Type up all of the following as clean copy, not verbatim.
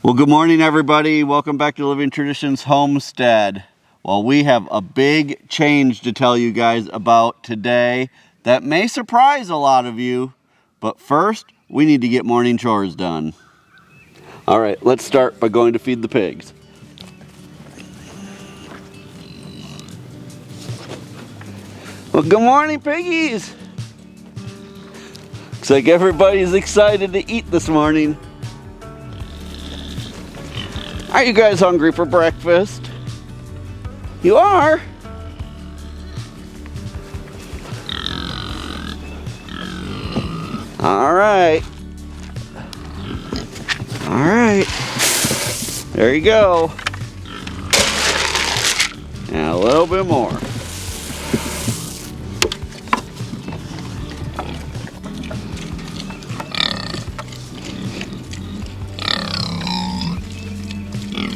Well, good morning, everybody. Welcome back to Living Traditions Homestead. Well, we have a big change to tell you guys about today that may surprise a lot of you, but first, we need to get morning chores done. All right, let's start by going to feed the pigs. Well, good morning, piggies. Looks like everybody's excited to eat this morning. Are you guys hungry for breakfast? You are? All right. All right. There you go. And a little bit more.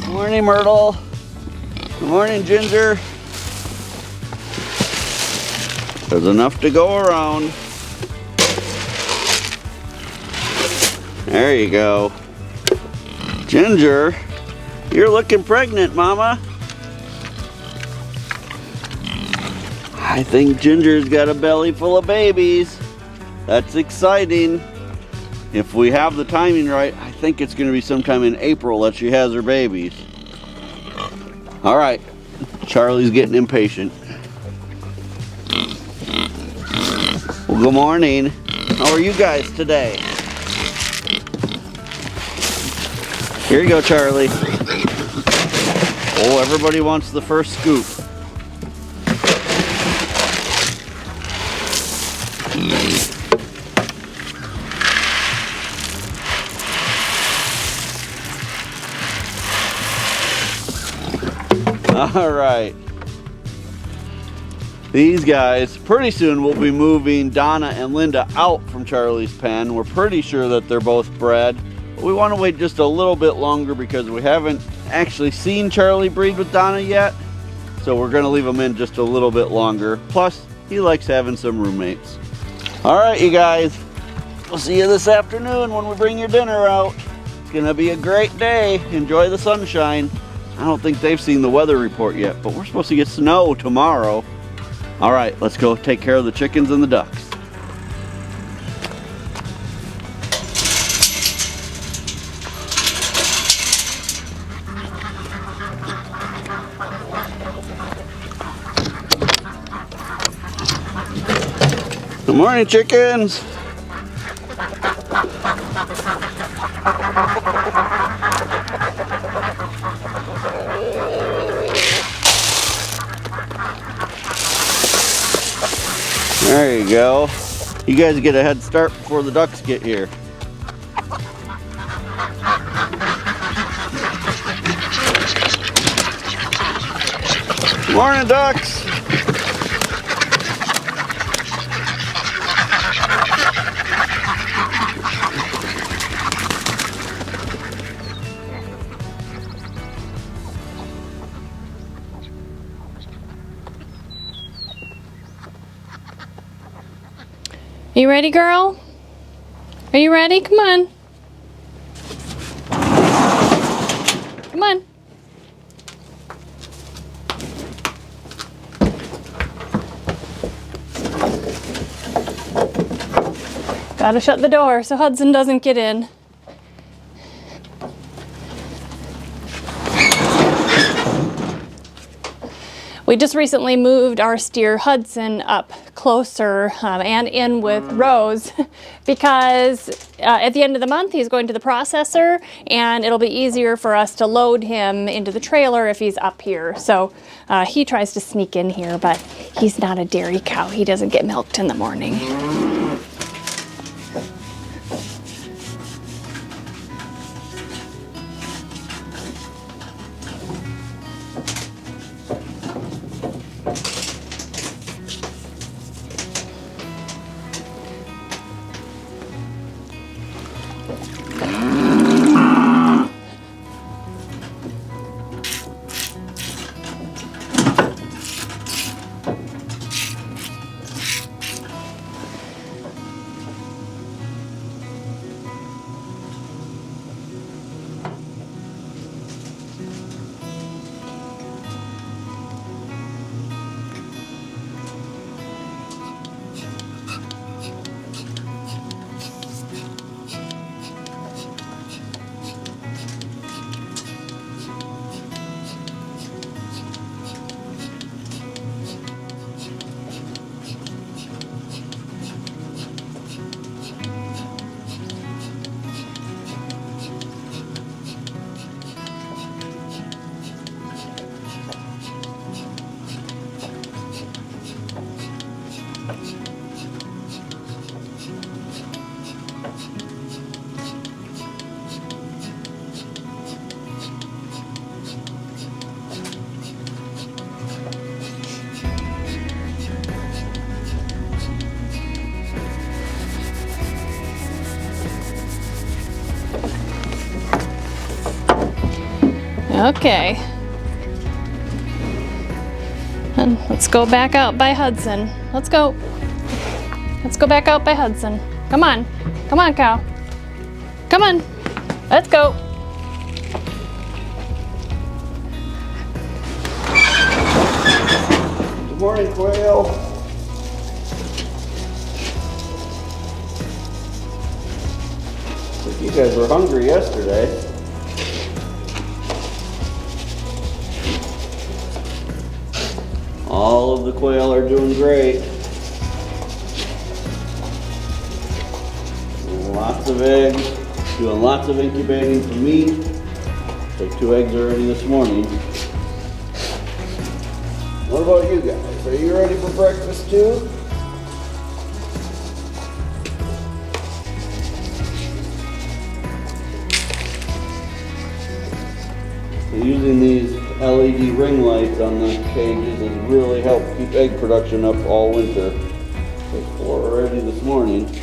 Good morning, Myrtle. Good morning, Ginger. There's enough to go around. There you go. Ginger, you're looking pregnant, Mama. I think Ginger's got a belly full of babies. That's exciting. If we have the timing right, I think it's going to be sometime in April that she has her babies. All right, Charlie's getting impatient. Well, good morning. How are you guys today? Here you go, Charlie. Oh, everybody wants the first scoop. All right. These guys, pretty soon we'll be moving Donna and Linda out from Charlie's pen. We're pretty sure that they're both bred. But we want to wait just a little bit longer because we haven't actually seen Charlie breed with Donna yet. So we're going to leave him in just a little bit longer. Plus, he likes having some roommates. All right, you guys. We'll see you this afternoon when we bring your dinner out. It's going to be a great day. Enjoy the sunshine. I don't think they've seen the weather report yet, but we're supposed to get snow tomorrow. All right, let's go take care of the chickens and the ducks. Good morning, chickens. There you go. You guys get a head start before the ducks get here. Morning, ducks. Are you ready, girl? Are you ready? Come on. Come on. Gotta shut the door so Hudson doesn't get in. We just recently moved our steer Hudson up closer and in with Rose because at the end of the month he's going to the processor and it'll be easier for us to load him into the trailer if he's up here. So he tries to sneak in here, but he's not a dairy cow. He doesn't get milked in the morning. Okay. And let's go back out by Hudson. Let's go. Let's go back out by Hudson. Come on. Come on, cow. Come on. Let's go. Good morning, quail. You guys were hungry yesterday. All of the quail are doing great. Lots of eggs, doing lots of incubating for meat. Took 2 eggs already this morning. What about you guys? Are you ready for breakfast too? So using these LED ring lights on the cages has really helped keep egg production up all winter. There's 4 already this morning.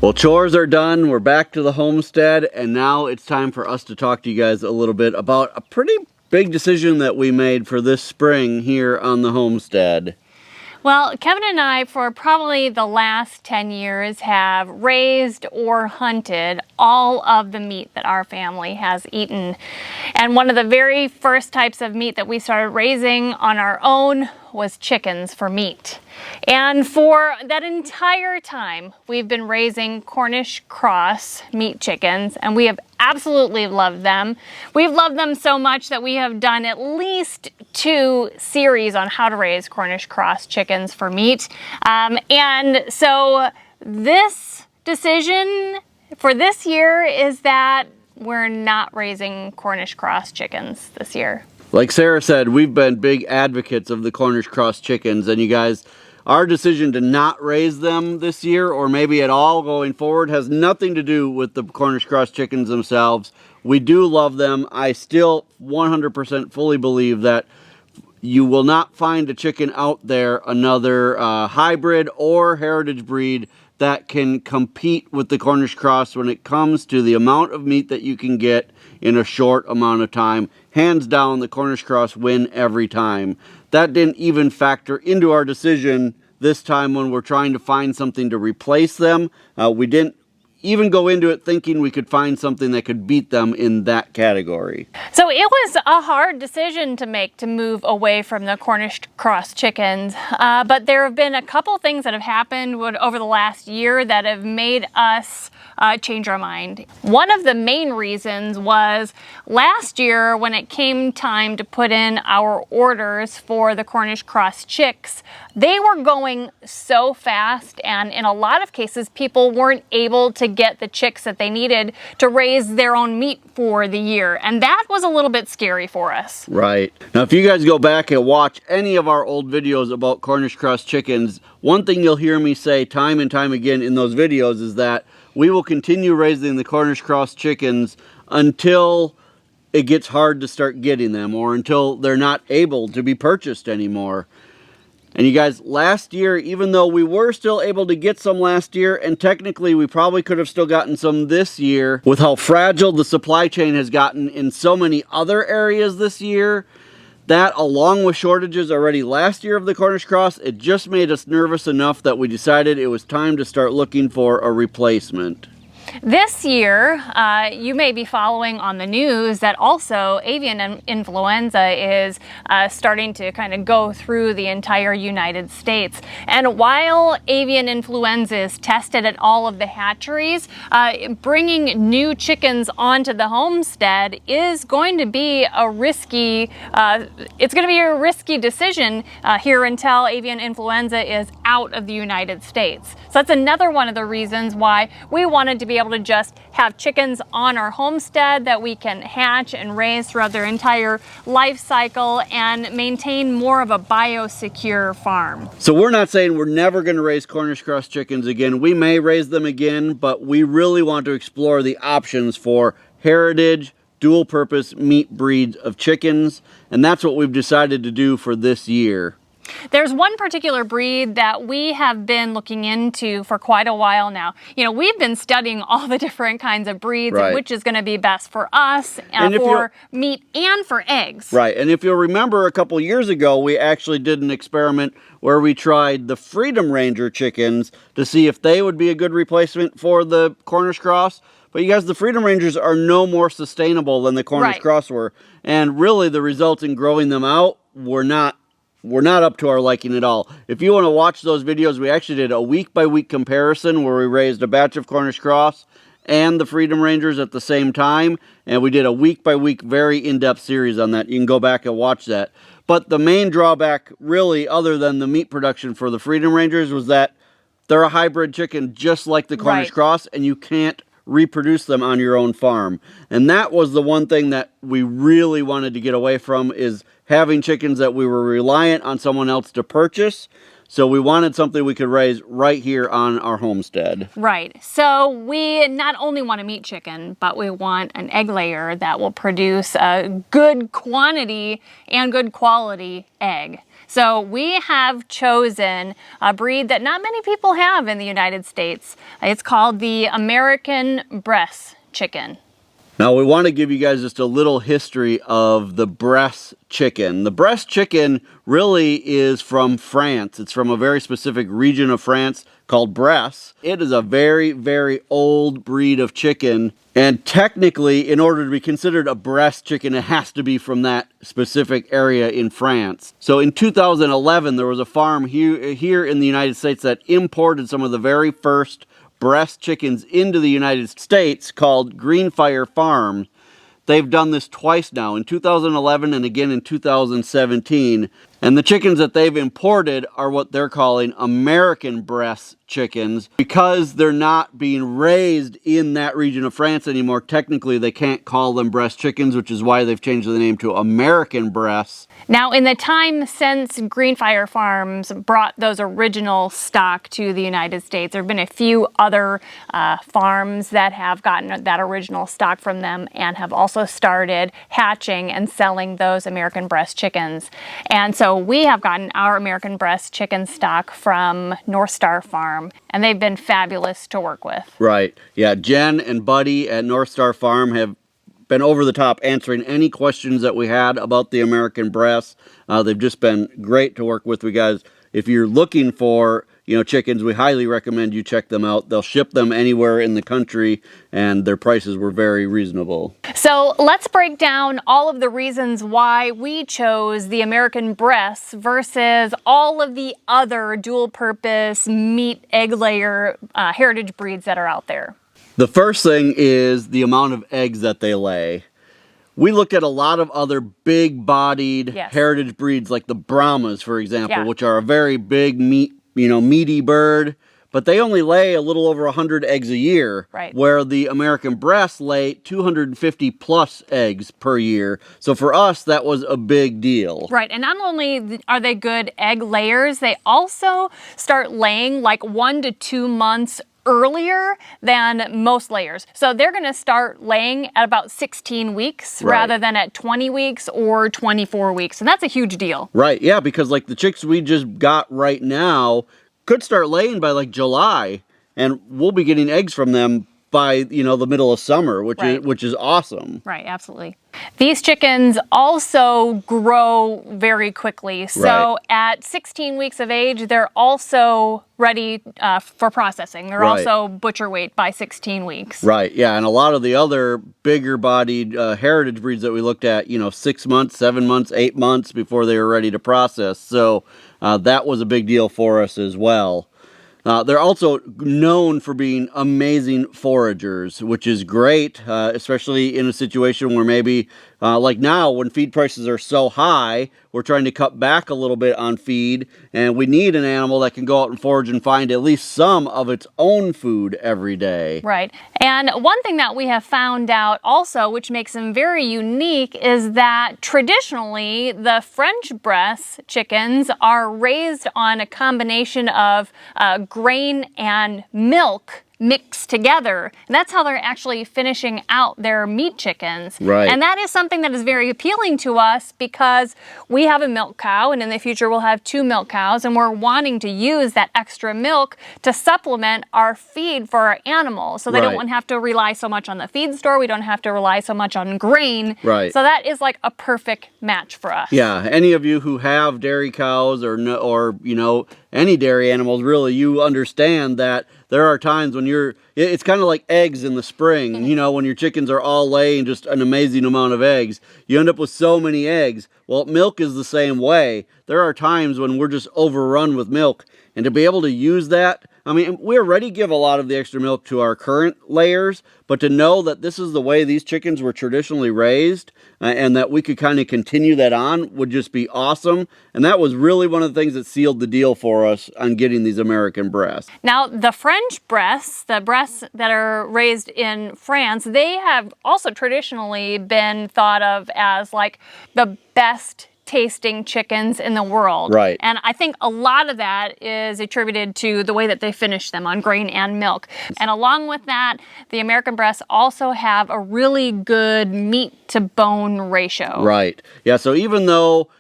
Well, chores are done. We're back to the homestead, and now it's time for us to talk to you guys a little bit about a pretty big decision that we made for this spring here on the homestead. Well, Kevin and I, for probably the last 10 years, have raised or hunted all of the meat that our family has eaten. And one of the very first types of meat that we started raising on our own was chickens for meat. And for that entire time, we've been raising Cornish cross meat chickens, and we have absolutely loved them. We've loved them so much that we have done at least 2 series on how to raise Cornish cross chickens for meat. And so this decision for this year is that we're not raising Cornish cross chickens this year. Like Sarah said, we've been big advocates of the Cornish cross chickens, and you guys, our decision to not raise them this year, or maybe at all going forward, has nothing to do with the Cornish cross chickens themselves. We do love them. I still 100% fully believe that you will not find a chicken out there, another hybrid or heritage breed, that can compete with the Cornish cross when it comes to the amount of meat that you can get in a short amount of time. Hands down, the Cornish cross win every time. That didn't even factor into our decision this time when we're trying to find something to replace them. We didn't even go into it thinking we could find something that could beat them in that category. So it was a hard decision to make to move away from the Cornish cross chickens, but there have been a couple things that have happened over the last year that have made us change our mind. One of the main reasons was last year when it came time to put in our orders for the Cornish cross chicks, they were going so fast, and in a lot of cases people weren't able to get the chicks that they needed to raise their own meat for the year, and that was a little bit scary for us. Right. Now if you guys go back and watch any of our old videos about Cornish cross chickens, one thing you'll hear me say time and time again in those videos is that we will continue raising the Cornish cross chickens until it gets hard to start getting them, or until they're not able to be purchased anymore. And you guys, last year, even though we were still able to get some last year, and technically we probably could have still gotten some this year, with how fragile the supply chain has gotten in so many other areas this year, that along with shortages already last year of the Cornish cross, it just made us nervous enough that we decided it was time to start looking for a replacement. This year, you may be following on the news that also avian influenza is starting to kind of go through the entire United States. And while avian influenza is tested at all of the hatcheries, bringing new chickens onto the homestead is going to be a risky, decision here until avian influenza is out of the United States. So that's another one of the reasons why we wanted to be able to just have chickens on our homestead that we can hatch and raise throughout their entire life cycle and maintain more of a biosecure farm. So we're not saying we're never going to raise Cornish cross chickens again. We may raise them again, but we really want to explore the options for heritage, dual-purpose meat breeds of chickens, and that's what we've decided to do for this year. There's one particular breed that we have been looking into for quite a while now. You know, we've been studying all the different kinds of breeds, Right. and which is going to be best for us, for meat and for eggs. Right, and if you'll remember a couple years ago, we actually did an experiment where we tried the Freedom Ranger chickens to see if they would be a good replacement for the Cornish cross. But you guys, the Freedom Rangers are no more sustainable than the Cornish cross were. And really, the results in growing them out were not up to our liking at all. If you want to watch those videos, we actually did a week-by-week comparison where we raised a batch of Cornish cross and the Freedom Rangers at the same time. And we did a week-by-week, very in-depth series on that. You can go back and watch that. But the main drawback, really, other than the meat production for the Freedom Rangers, was that they're a hybrid chicken just like the Cornish cross, and you can't reproduce them on your own farm. And that was the one thing that we really wanted to get away from, is having chickens that we were reliant on someone else to purchase. So we wanted something we could raise right here on our homestead. Right. So we not only want a meat chicken, but we want an egg layer that will produce a good quantity and good quality egg. So we have chosen a breed that not many people have in the United States. It's called the American Bresse chicken. Now we want to give you guys just a little history of the Bresse chicken. The Bresse chicken really is from France. It's from a very specific region of France called Bresse. It is a very, very old breed of chicken. And technically, in order to be considered a Bresse chicken, it has to be from that specific area in France. So in 2011, there was a farm here in the United States that imported some of the very first Bresse chickens into the United States, called Greenfire Farm. They've done this twice now, in 2011 and again in 2017. And the chickens that they've imported are what they're calling American Bresse chickens. Because they're not being raised in that region of France anymore, technically they can't call them Bresse chickens, which is why they've changed the name to American Bresse. Now, in the time since Greenfire Farms brought those original stock to the United States, there have been a few other farms that have gotten that original stock from them and have also started hatching and selling those American Bresse chickens. And so we have gotten our American Bresse chicken stock from North Star Farm, and they've been fabulous to work with. Right. Yeah, Jen and Buddy at North Star Farm have been over the top answering any questions that we had about the American Bresse. They've just been great to work with. We guys, if you're looking for chickens, we highly recommend you check them out. They'll ship them anywhere in the country, and their prices were very reasonable. So let's break down all of the reasons why we chose the American Bresse versus all of the other dual-purpose meat egg layer heritage breeds that are out there. The first thing is the amount of eggs that they lay. We looked at a lot of other big-bodied heritage breeds, like the Brahmas, for example, which are a very big meaty bird, but they only lay a little over 100 eggs a year, where the American Bresse lay 250 plus eggs per year. So for us, that was a big deal. Right, and not only are they good egg layers, they also start laying like 1 to 2 months earlier than most layers. So they're going to start laying at about 16 weeks rather than at 20 weeks or 24 weeks. And that's a huge deal. Right, yeah, because like the chicks we just got right now could start laying by like July, and we'll be getting eggs from them by the middle of summer, which is awesome. Right, absolutely. These chickens also grow very quickly. So at 16 weeks of age, they're also ready for processing. They're also butcher weight by 16 weeks. Right, yeah, and a lot of the other bigger bodied heritage breeds that we looked at, 6 months, 7 months, 8 months before they were ready to process. So that was a big deal for us as well. They're also known for being amazing foragers, which is great, especially in a situation where maybe, like now, when feed prices are so high, we're trying to cut back a little bit on feed, and we need an animal that can go out and forage and find at least some of its own food every day. Right. And one thing that we have found out also, which makes them very unique, is that traditionally the French Bresse chickens are raised on a combination of grain and milk mixed together. And that's how they're actually finishing out their meat chickens. Right. And that is something that is very appealing to us because we have a milk cow, and in the future we'll have 2 milk cows, and we're wanting to use that extra milk to supplement our feed for our animals. So they don't want to have to rely so much on the feed store. We don't have to rely so much on grain. Right. So that is like a perfect match for us. Yeah, any of you who have dairy cows or you know, any dairy animals, really, you understand that there are times when it's kind of like eggs in the spring, you know, when your chickens are all laying just an amazing amount of eggs. You end up with so many eggs. Well, milk is the same way. There are times when we're just overrun with milk, and to be able to use that, I mean, we already give a lot of the extra milk to our current layers, but to know that this is the way these chickens were traditionally raised and that we could kind of continue that on would just be awesome. And that was really one of the things that sealed the deal for us on getting these American Bresse. Now, the French Bresse, the Bresse that are raised in France, they have also traditionally been thought of as like the best tasting chickens in the world. Right. And I think a lot of that is attributed to the way that they finish them on grain and milk. And along with that, the American Bresse also have a really good meat to bone ratio. Right. Yeah, so even though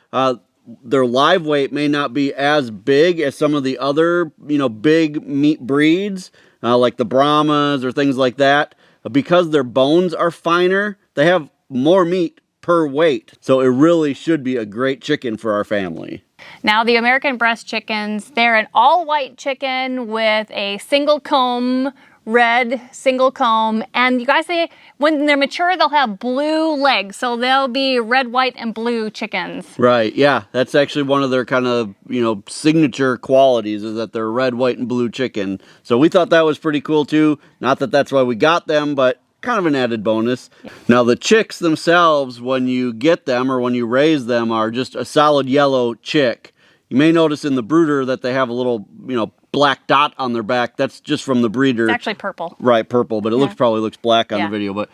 their live weight may not be as big as some of the other, you know, big meat breeds, like the Brahmas or things like that, because their bones are finer, they have more meat per weight. So it really should be a great chicken for our family. Now, the American Bresse chickens, they're an all-white chicken with a single comb, red single comb, and you guys say when they're mature they'll have blue legs, so they'll be red, white, and blue chickens. Right, yeah, that's actually one of their kind of, you know, signature qualities is that they're red, white, and blue chicken. So we thought that was pretty cool too. Not that that's why we got them, but kind of an added bonus. Now the chicks themselves, when you get them or when you raise them, are just a solid yellow chick. You may notice in the brooder that they have a little, you know, black dot on their back. That's just from the breeder. It's actually purple. Right, purple, but it probably looks black on the video. But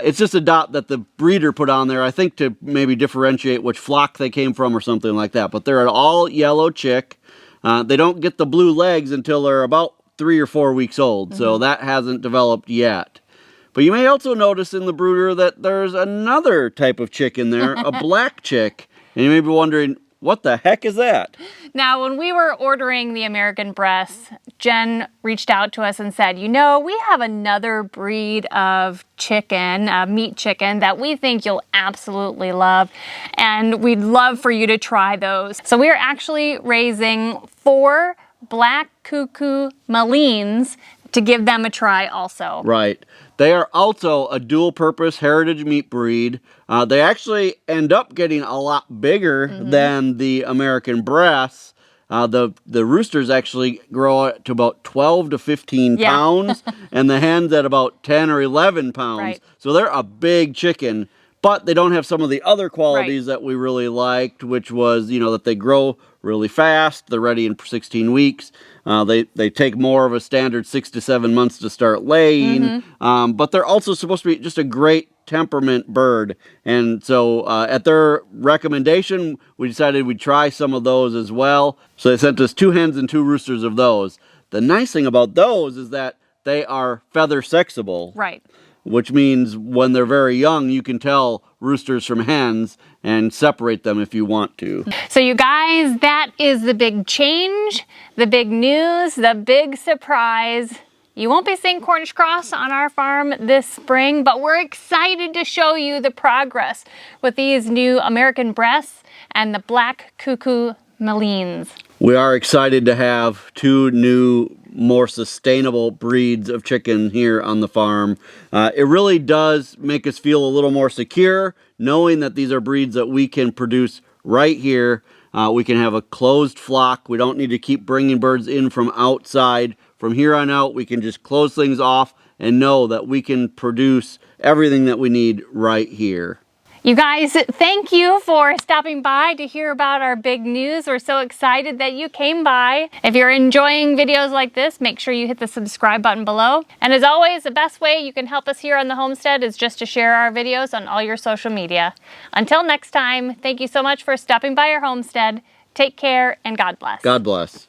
it's just a dot that the breeder put on there, I think, to maybe differentiate which flock they came from or something like that. But they're an all yellow chick. They don't get the blue legs until they're about 3 or 4 weeks old, so that hasn't developed yet. But you may also notice in the brooder that there's another type of chick in there, a black chick. And you may be wondering, what the heck is that? Now, when we were ordering the American Bresse, Jen reached out to us and said, you know, we have another breed of chicken, meat chicken, that we think you'll absolutely love, and we'd love for you to try those. So we are actually raising 4 black cuckoo Malines to give them a try also. Right. They are also a dual-purpose heritage meat breed. They actually end up getting a lot bigger than the American Bresse. The roosters actually grow to about 12 to 15 pounds, and the hens at about 10 or 11 pounds. Right. So they're a big chicken, but they don't have some of the other qualities that we really liked, which was, you know, that they grow really fast. They're ready in 16 weeks. They take more of a standard 6 to 7 months to start laying, but they're also supposed to be just a great temperament bird. And so at their recommendation, we decided we'd try some of those as well. So they sent us 2 hens and 2 roosters of those. The nice thing about those is that they are feather sexable. Right. Which means when they're very young, you can tell roosters from hens and separate them if you want to. So you guys, that is the big change, the big news, the big surprise. You won't be seeing Cornish cross on our farm this spring, but we're excited to show you the progress with these new American Bresse and the black cuckoo Malines. We are excited to have 2 new, more sustainable breeds of chicken here on the farm. It really does make us feel a little more secure, knowing that these are breeds that we can produce right here. We can have a closed flock. We don't need to keep bringing birds in from outside. From here on out, we can just close things off and know that we can produce everything that we need right here. You guys, thank you for stopping by to hear about our big news. We're so excited that you came by. If you're enjoying videos like this, make sure you hit the subscribe button below. And as always, the best way you can help us here on the homestead is just to share our videos on all your social media. Until next time, thank you so much for stopping by our homestead. Take care and God bless. God bless.